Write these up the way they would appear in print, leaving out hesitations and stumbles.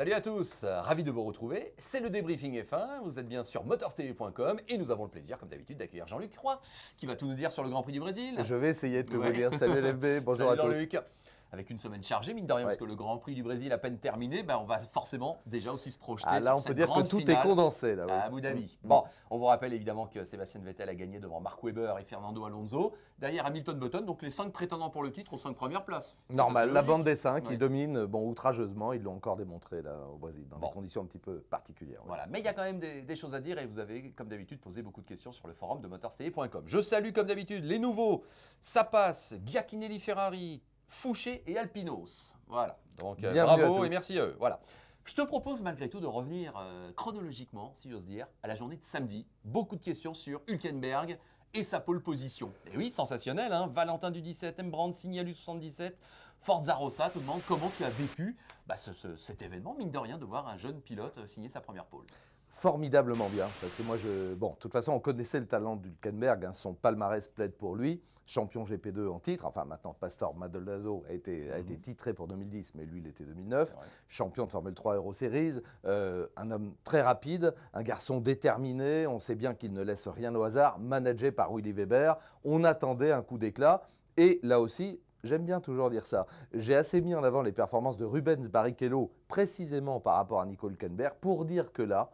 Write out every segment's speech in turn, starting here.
Salut à tous, ravi de vous retrouver. C'est le débriefing F1, vous êtes bien sur motorstv.com et nous avons le plaisir, comme d'habitude, d'accueillir Jean-Luc Roy qui va tout nous dire sur le Grand Prix du Brésil. Je vais essayer de tout vous dire. Salut LFB, bonjour Salut à tous. Jean-Luc. Avec une semaine chargée, mine de rien, parce que le Grand Prix du Brésil à peine terminé, on va forcément déjà aussi se projeter là, sur on cette peut dire que grande tout finale est condensé là. à Abu Dhabi. Bon, on vous rappelle évidemment que Sébastien Vettel a gagné devant Mark Webber et Fernando Alonso. Derrière Hamilton Button, donc les 5 prétendants pour le titre aux 5 premières places. Normal, la bande des 5 qui domine, outrageusement, ils l'ont encore démontré là au Brésil, dans des conditions un petit peu particulières. Voilà, mais il y a quand même des choses à dire et vous avez, comme d'habitude, posé beaucoup de questions sur le forum de motorstv.com. Je salue, comme d'habitude, les nouveaux. Ça passe, Giacinelli Ferrari, Fouché et Alpinos. Voilà, donc bravo et merci à eux. Voilà. Je te propose malgré tout de revenir chronologiquement, si j'ose dire, à la journée de samedi. Beaucoup de questions sur Hülkenberg et sa pole position. Et oui, sensationnel, hein, Valentin du 17, M. Brand, Signalu 77, Forza Rossa te demande comment tu as vécu cet événement, mine de rien, de voir un jeune pilote signer sa première pole. Formidablement bien, parce que moi, de toute façon, on connaissait le talent d'Hülkenberg, hein, son palmarès plaide pour lui, champion GP2 en titre, enfin maintenant Pastor Maldonado a été titré pour 2010, mais lui il était 2009, champion de Formule 3 Euro Series, un homme très rapide, un garçon déterminé, on sait bien qu'il ne laisse rien au hasard, managé par Willy Weber, on attendait un coup d'éclat, et là aussi, j'aime bien toujours dire ça. J'ai assez mis en avant les performances de Rubens Barrichello, précisément par rapport à Nico Hülkenberg, pour dire que là,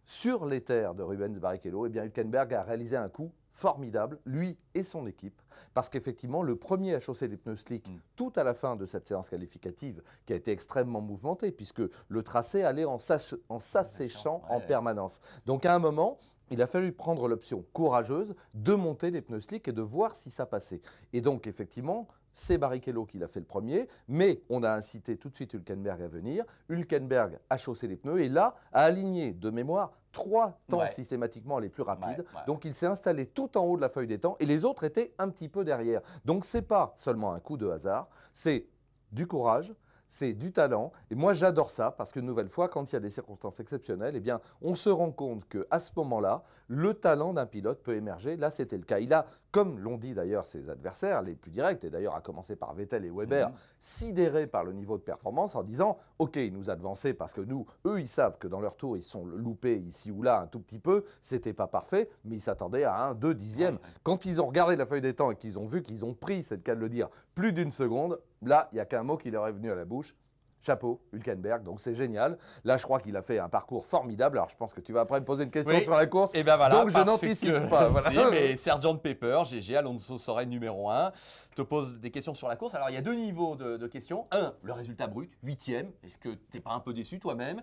sur les terres de Rubens Barrichello, Hülkenberg a réalisé un coup formidable, lui et son équipe, parce qu'effectivement, le premier à chausser les pneus slick tout à la fin de cette séance qualificative, qui a été extrêmement mouvementée, puisque le tracé allait en s'asséchant en permanence. Donc à un moment, il a fallu prendre l'option courageuse de monter les pneus slick et de voir si ça passait. Et donc, effectivement, c'est Barrichello qui l'a fait le premier, mais on a incité tout de suite Hülkenberg à venir. Hülkenberg a chaussé les pneus et là, a aligné de mémoire 3 temps systématiquement les plus rapides. Donc, il s'est installé tout en haut de la feuille des temps et les autres étaient un petit peu derrière. Donc, ce n'est pas seulement un coup de hasard, c'est du courage, c'est du talent. Et moi, j'adore ça parce qu'une nouvelle fois, quand il y a des circonstances exceptionnelles, on se rend compte qu'à ce moment-là, le talent d'un pilote peut émerger. Là, c'était le cas. Il a, comme l'ont dit d'ailleurs ses adversaires les plus directs, et d'ailleurs à commencer par Vettel et Weber, sidérés par le niveau de performance en disant « Ok, il nous a devancé parce que eux, ils savent que dans leur tour, ils sont loupés ici ou là un tout petit peu. C'était pas parfait, mais ils s'attendaient à 1, 2 dixièmes. Quand ils ont regardé la feuille des temps et qu'ils ont vu qu'ils ont pris, c'est le cas de le dire, plus d'une seconde, là, il n'y a qu'un mot qui leur est venu à la bouche. Chapeau, Hülkenberg, donc c'est génial. Là, je crois qu'il a fait un parcours formidable. Alors, je pense que tu vas après me poser une question sur la course. Et voilà, donc, je n'anticipe pas. Voilà. Si, mais Sergeant Pepper, GG, Alonso Sorel numéro 1, te pose des questions sur la course. Alors, il y a 2 niveaux de questions. 1, le résultat brut, 8e. Est-ce que tu n'es pas un peu déçu toi-même?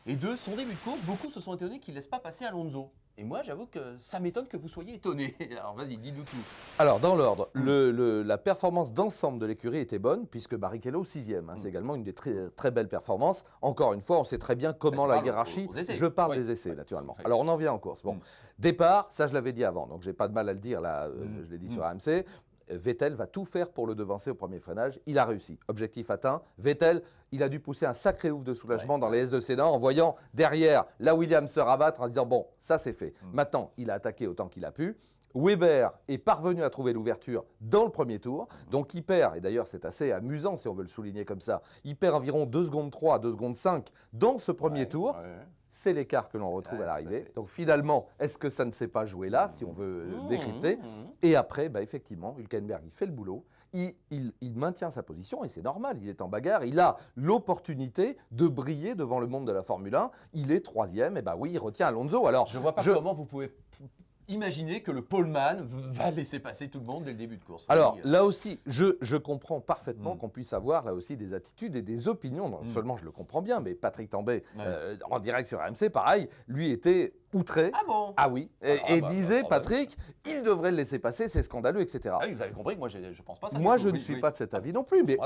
Et 2, son début de course, beaucoup se sont étonnés qu'il ne laisse pas passer Alonso. Et moi, j'avoue que ça m'étonne que vous soyez étonné. Alors, vas-y, dis-nous tout. Alors, dans l'ordre, la performance d'ensemble de l'écurie était bonne, puisque Barrichello, 6e. C'est également une des très, très belles performances. Encore une fois, on sait très bien comment la hiérarchie... Je parle des essais, naturellement. Alors, on en vient en course. Bon, départ, ça, je l'avais dit avant, donc j'ai pas de mal à le dire, là, je l'ai dit sur AMC. Vettel va tout faire pour le devancer au premier freinage. Il a réussi. Objectif atteint. Vettel, il a dû pousser un sacré ouf de soulagement dans les S de Sédan en voyant derrière la Williams se rabattre en se disant « Bon, ça c'est fait ». Maintenant, il a attaqué autant qu'il a pu. Weber est parvenu à trouver l'ouverture dans le premier tour. Donc il perd, et d'ailleurs c'est assez amusant si on veut le souligner comme ça, il perd environ 2 secondes 3 à 2 secondes 5 dans ce premier tour. C'est l'écart que l'on retrouve à l'arrivée. Donc finalement, est-ce que ça ne s'est pas joué là, si on veut décrypter? Et après, effectivement, Hülkenberg, il fait le boulot, il maintient sa position, et c'est normal, il est en bagarre, il a l'opportunité de briller devant le monde de la Formule 1, il est 3e, et oui, il retient Alonso. Alors, je ne vois pas comment vous pouvez... Imaginez que le poleman va laisser passer tout le monde dès le début de course. Alors là aussi, je comprends parfaitement qu'on puisse avoir là aussi des attitudes et des opinions. Non seulement je le comprends bien, mais Patrick Tambay, en direct sur AMC, pareil, lui était outré. Ah bon? Ah oui. Et disait, Patrick, il devrait le laisser passer, c'est scandaleux, etc. Ah oui, vous avez compris que moi, je ne pense pas ça. Moi, je ne suis pas de cet avis non plus, mais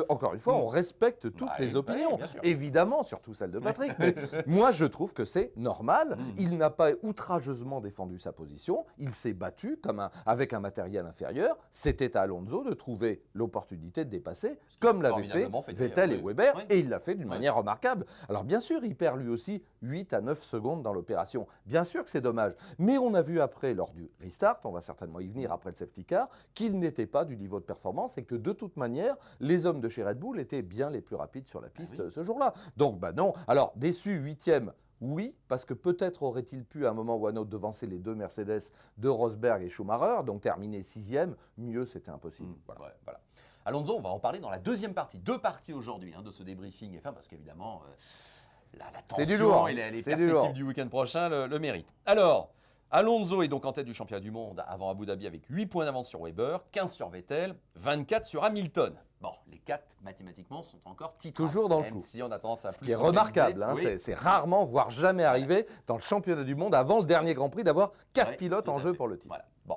encore une fois, on respecte toutes les opinions. Évidemment, surtout celle de Patrick. Mais moi, je trouve que c'est normal. Il n'a pas outrageusement défendu sa position. Il s'est battu avec un matériel inférieur. C'était à Alonso de trouver l'opportunité de dépasser, comme l'avaient fait Vettel et Weber, et il l'a fait d'une manière remarquable. Alors bien sûr, il perd lui aussi 8 à 9 secondes dans l'opération. Bien sûr que c'est dommage. Mais on a vu après, lors du restart, on va certainement y venir après le safety car, qu'il n'était pas du niveau de performance et que de toute manière, les hommes de chez Red Bull étaient bien les plus rapides sur la piste ce jour-là. Donc, non. Alors, déçu, 8e. Oui, parce que peut-être aurait-il pu à un moment ou à un autre devancer les 2 Mercedes de Rosberg et Schumacher, donc terminer 6e. Mieux, c'était impossible. Voilà. Ouais, voilà. Alonso, on va en parler dans la deuxième partie. 2 parties aujourd'hui de ce débriefing F1, parce qu'évidemment, la tension du lourd, et les perspectives du week-end prochain le méritent. Alors, Alonso est donc en tête du championnat du monde avant Abu Dhabi avec 8 points d'avance sur Weber, 15 sur Vettel, 24 sur Hamilton. Bon, les 4 mathématiquement sont encore titres. Toujours dans le coup. Si on a tendance à ce qui est remarquable, hein, oui. C'est rarement, voire jamais arrivé dans le championnat du monde avant le dernier Grand Prix d'avoir 4 pilotes en jeu pour le titre. Voilà. Bon.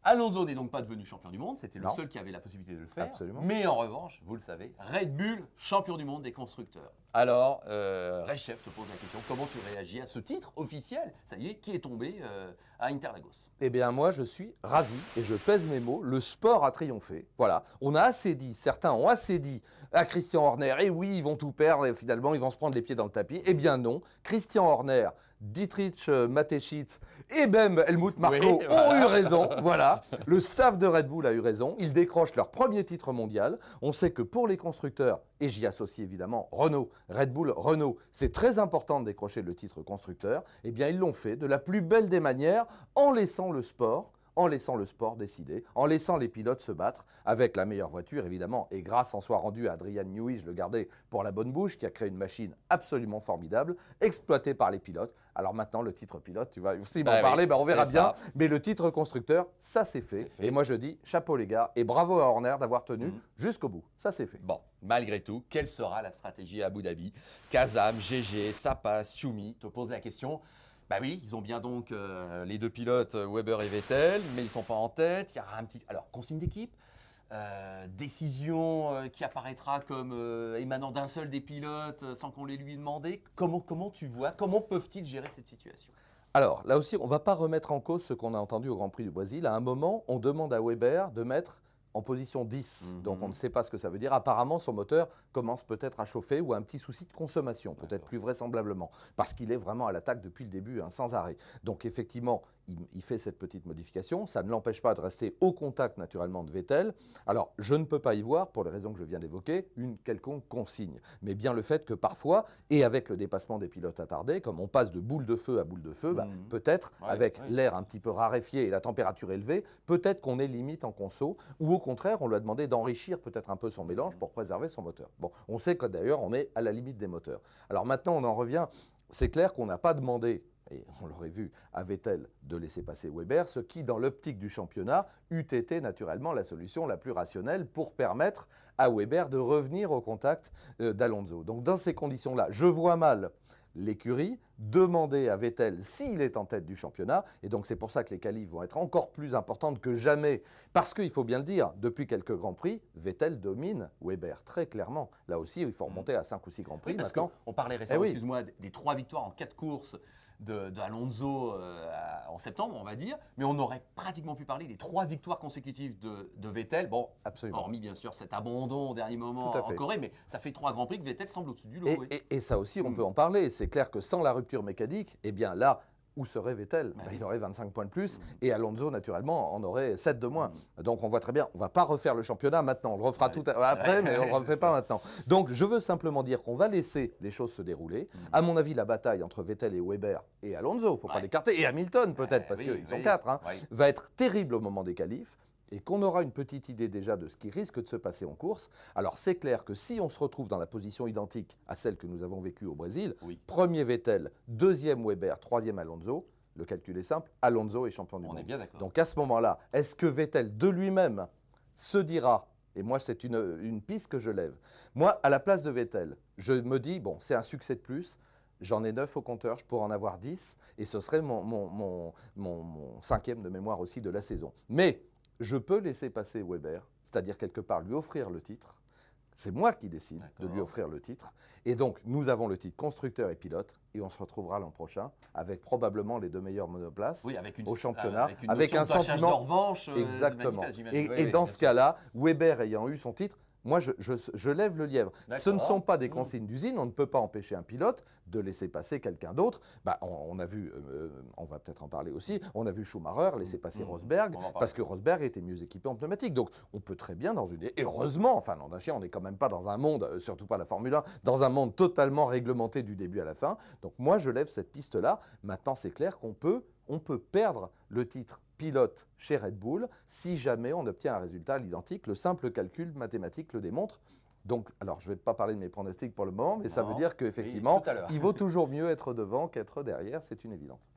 Alonso n'est donc pas devenu champion du monde, c'était le seul qui avait la possibilité de le faire. Absolument. Mais en revanche, vous le savez, Red Bull, champion du monde des constructeurs. Alors, Red Chef te pose la question, comment tu réagis à ce titre officiel, ça y est, qui est tombé à Interlagos? Eh bien moi je suis ravi et je pèse mes mots, le sport a triomphé. Voilà, on a assez dit, certains ont assez dit à Christian Horner, et oui ils vont tout perdre et finalement ils vont se prendre les pieds dans le tapis. Eh bien non, Christian Horner, Dietrich Mateschitz et même Helmut Marko ont eu raison. Voilà, le staff de Red Bull a eu raison. Ils décrochent leur premier titre mondial. On sait que pour les constructeurs, et j'y associe évidemment Renault, Red Bull, Renault, c'est très important de décrocher le titre constructeur. Eh bien ils l'ont fait de la plus belle des manières en laissant le sport décider, en laissant les pilotes se battre avec la meilleure voiture, évidemment, et grâce en soit rendu à Adrian Newey, je le gardais pour la bonne bouche, qui a créé une machine absolument formidable, exploitée par les pilotes. Alors maintenant, le titre pilote, tu vas aussi m'en parler, on verra bien, mais le titre constructeur, ça c'est fait. Et moi je dis, chapeau les gars, et bravo à Horner d'avoir tenu jusqu'au bout. Ça c'est fait. Bon, malgré tout, quelle sera la stratégie à Abu Dhabi? Kazam, GG, Sapas, Schumi te posent la question. Bah oui, ils ont bien donc les 2 pilotes, Weber et Vettel, mais ils ne sont pas en tête. Il y aura un petit... Alors, consigne d'équipe, décision qui apparaîtra comme émanant d'un seul des pilotes sans qu'on les lui demandé. Comment tu vois, comment peuvent-ils gérer cette situation? Alors, là aussi, on ne va pas remettre en cause ce qu'on a entendu au Grand Prix du Brésil. À un moment, on demande à Weber de mettre en position 10, donc on ne sait pas ce que ça veut dire. Apparemment, son moteur commence peut-être à chauffer ou a un petit souci de consommation, peut-être plus vraisemblablement, parce qu'il est vraiment à l'attaque depuis le début, sans arrêt. Donc effectivement, il fait cette petite modification. Ça ne l'empêche pas de rester au contact naturellement de Vettel. Alors, je ne peux pas y voir, pour les raisons que je viens d'évoquer, une quelconque consigne. Mais bien le fait que parfois, et avec le dépassement des pilotes attardés, comme on passe de boule de feu à boule de feu, peut-être, avec l'air un petit peu raréfié et la température élevée, peut-être qu'on est limite en conso, ou au contraire, on lui a demandé d'enrichir peut-être un peu son mélange pour préserver son moteur. Bon, on sait que d'ailleurs, on est à la limite des moteurs. Alors maintenant, on en revient. C'est clair qu'on n'a pas demandé, et on l'aurait vu à Vettel, de laisser passer Weber, ce qui, dans l'optique du championnat, eût été naturellement la solution la plus rationnelle pour permettre à Weber de revenir au contact d'Alonso. Donc dans ces conditions-là, je vois mal l'écurie demander à Vettel s'il est en tête du championnat, et donc c'est pour ça que les qualifs vont être encore plus importantes que jamais, parce qu'il faut bien le dire, depuis quelques Grands Prix, Vettel domine Weber, très clairement. Là aussi, il faut remonter à 5 ou 6 Grands Prix. Oui, parce qu'on parlait récemment, excuse-moi, des 3 victoires en 4 courses d'Alonso en septembre, on va dire, mais on aurait pratiquement pu parler des 3 victoires consécutives de Vettel. Bon, absolument. Hormis bien sûr cet abandon au dernier moment en Corée, mais ça fait 3 Grands Prix que Vettel semble au-dessus du lot. Et ça aussi, on peut en parler. C'est clair que sans la rupture mécanique, eh bien là, où serait Vettel? Il aurait 25 points de plus et Alonso, naturellement, en aurait 7 de moins. Donc on voit très bien, on ne va pas refaire le championnat maintenant. On le refera tout après, mais on ne le refait pas maintenant. Donc je veux simplement dire qu'on va laisser les choses se dérouler. À mon avis, la bataille entre Vettel et Weber et Alonso, il ne faut pas l'écarter, et Hamilton peut-être, parce qu'ils sont 4, va être terrible au moment des qualifs. Et qu'on aura une petite idée déjà de ce qui risque de se passer en course. Alors c'est clair que si on se retrouve dans la position identique à celle que nous avons vécue au Brésil, premier Vettel, deuxième Weber, troisième Alonso, le calcul est simple, Alonso est champion du monde. On est bien d'accord. Donc à ce moment-là, est-ce que Vettel de lui-même se dira, et moi c'est une piste que je lève, moi à la place de Vettel, je me dis, bon c'est un succès de plus, j'en ai 9 au compteur, je pourrais en avoir 10, et ce serait mon 5e de mémoire aussi de la saison. Mais je peux laisser passer Weber, c'est-à-dire quelque part lui offrir le titre. C'est moi qui décide de lui offrir le titre. Et donc, nous avons le titre constructeur et pilote. Et on se retrouvera l'an prochain avec probablement les 2 meilleures monoplaces au championnat. Avec un sentiment de revanche. Exactement. Et dans ce cas-là, Weber ayant eu son titre, moi, je lève le lièvre. Ce ne D'accord. sont pas des consignes d'usine. On ne peut pas empêcher un pilote de laisser passer quelqu'un d'autre. Bah, on a vu, on va peut-être en parler aussi, on a vu Schumacher laisser passer Rosberg On va en parler. parce que Rosberg était mieux équipé en pneumatique. Donc, on peut très bien dans une... Et heureusement, enfin, l'an d'un chien, on n'est quand même pas dans un monde, surtout pas la Formule 1, dans un monde totalement réglementé du début à la fin. Donc, moi, je lève cette piste-là. Maintenant, c'est clair qu'on peut perdre le titre pilote chez Red Bull si jamais on obtient un résultat à l'identique. Le simple calcul mathématique le démontre. Donc, alors, je ne vais pas parler de mes pronostics pour le moment, mais ça veut dire qu'effectivement, tout à l'heure. il vaut toujours mieux être devant qu'être derrière, c'est une évidence.